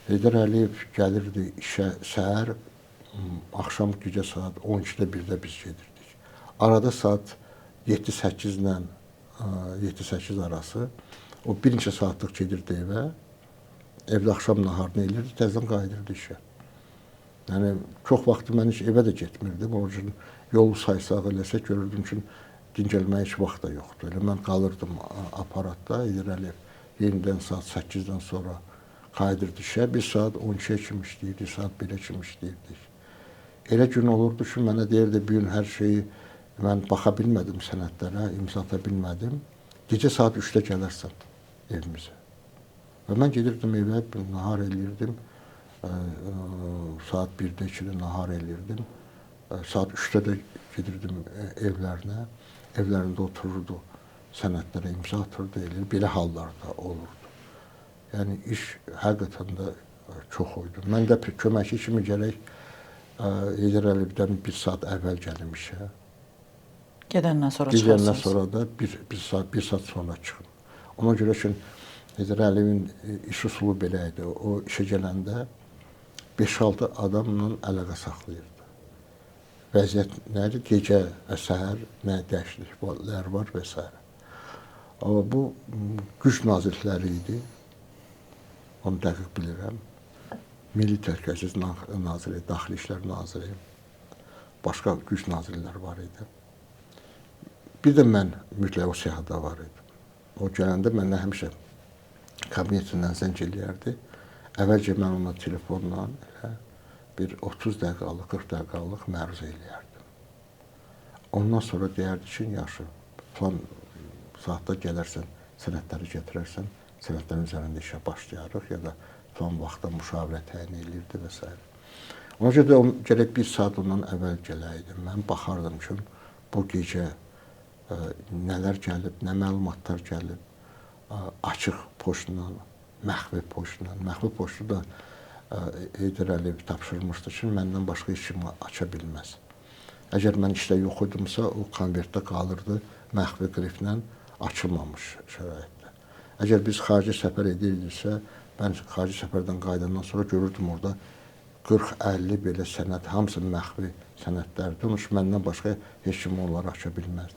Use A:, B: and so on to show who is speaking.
A: Heydər Əliyev gəlirdi işə səhər, axşam gecə saat 12-də 1-də biz gedirdik. Arada saat 7-8-lə 7-8 arası o bir neçə saatlıq gedirdi evə. Evdə axşam naharını elirdi, təzədən qayıdırdı işə. Yəni çox vaxt mən heç evə də getmirdim. Onun üçün yolu saysaq eləsək görürdüm ki, dincəlməyə heç vaxt da yoxdur. Elə mən qalırdım aparatda. Heydər Əliyev yenidən saat 8-dən sonra qayıdırdı işə. Bir saat 12-yə kimi işləyirdik, saat 1-ə kimi işləyirdik. Elə gün olurdu ki, mənə deyirdi, bir gün hər şeyi mən baxa bilmədim sənədlərə, imza ata bilmədim. Gecə saat 3-də gələrsən evimizə. Və mən gedirdim evə, nahar eləyirdim. Saat 1-də, 2-də nahar eləyirdim. Saat 3-də də gedirdim evlərinə. Evlərində otururdu, sənədlərə imza atırdı, eləyir. Belə hallarda olurdu. Yəni iş həqiqətən də çox oydu. Mən də köməkçi kimi gərək Heydər Əliyevdən bir saat əvvəl gəlim işə.
B: Gedəndən sonra çıxarsınız.
A: Gedəndən sonra da bir saat sonra çıxın. Ona görə ki, Heydər Əliyevin iş usulu belə idi. O işə gələndə 5-6 adamla əlaqə saxlayırdı. Vəziyyət nədir? Gecə və səhər nə dəyişikliklər var və s. Amma bu güc nazirləri idi. Onu dəqiq bilirəm. Milli Təhlükəsizlik Naziri, Daxili İşlər Naziri, başqa güc nazirləri var idi. Bir də mən mütləq o siyahıda var idim. O gələndə mənə həmişə kabinetindən zəng eləyərdi. Əvvəlcə mən ona telefonla bir 30 dəqiqalıq, 40 dəqiqalıq məruzə eləyərdim. Ondan sonra deyərdi ki, yaxşı, falan saatda gələrsən, sənədləri gətirərsən, sənədlərin üzərində işə başlayarıq ya da son vaxtda müşavirə təyin eləyirdi və s. Ona görə də gərək bir saat ondan əvvəl gələydim. Mən baxardım ki, bu gecə nələr gəlib, nə məlumatlar gəlib, açıq poçtla, məxfi poçtla. Məxfi poçtu da Heydər Əliyev tapşırmışdı ki, məndən başqa heç kim aça bilməz. Əgər mən işdə yox idimsə, o konvertdə qalırdı, məxfi qriflə açılmamış şəraitdə. Əgər biz xarici səfər edirdiksə, mən xarici səfərdən qayıdandan sonra görürdüm orada 40-50 belə sənəd, hamısı məxfi sənədlərdir. Onun üçün məndən başqa heç kim onları aça bilməzdi.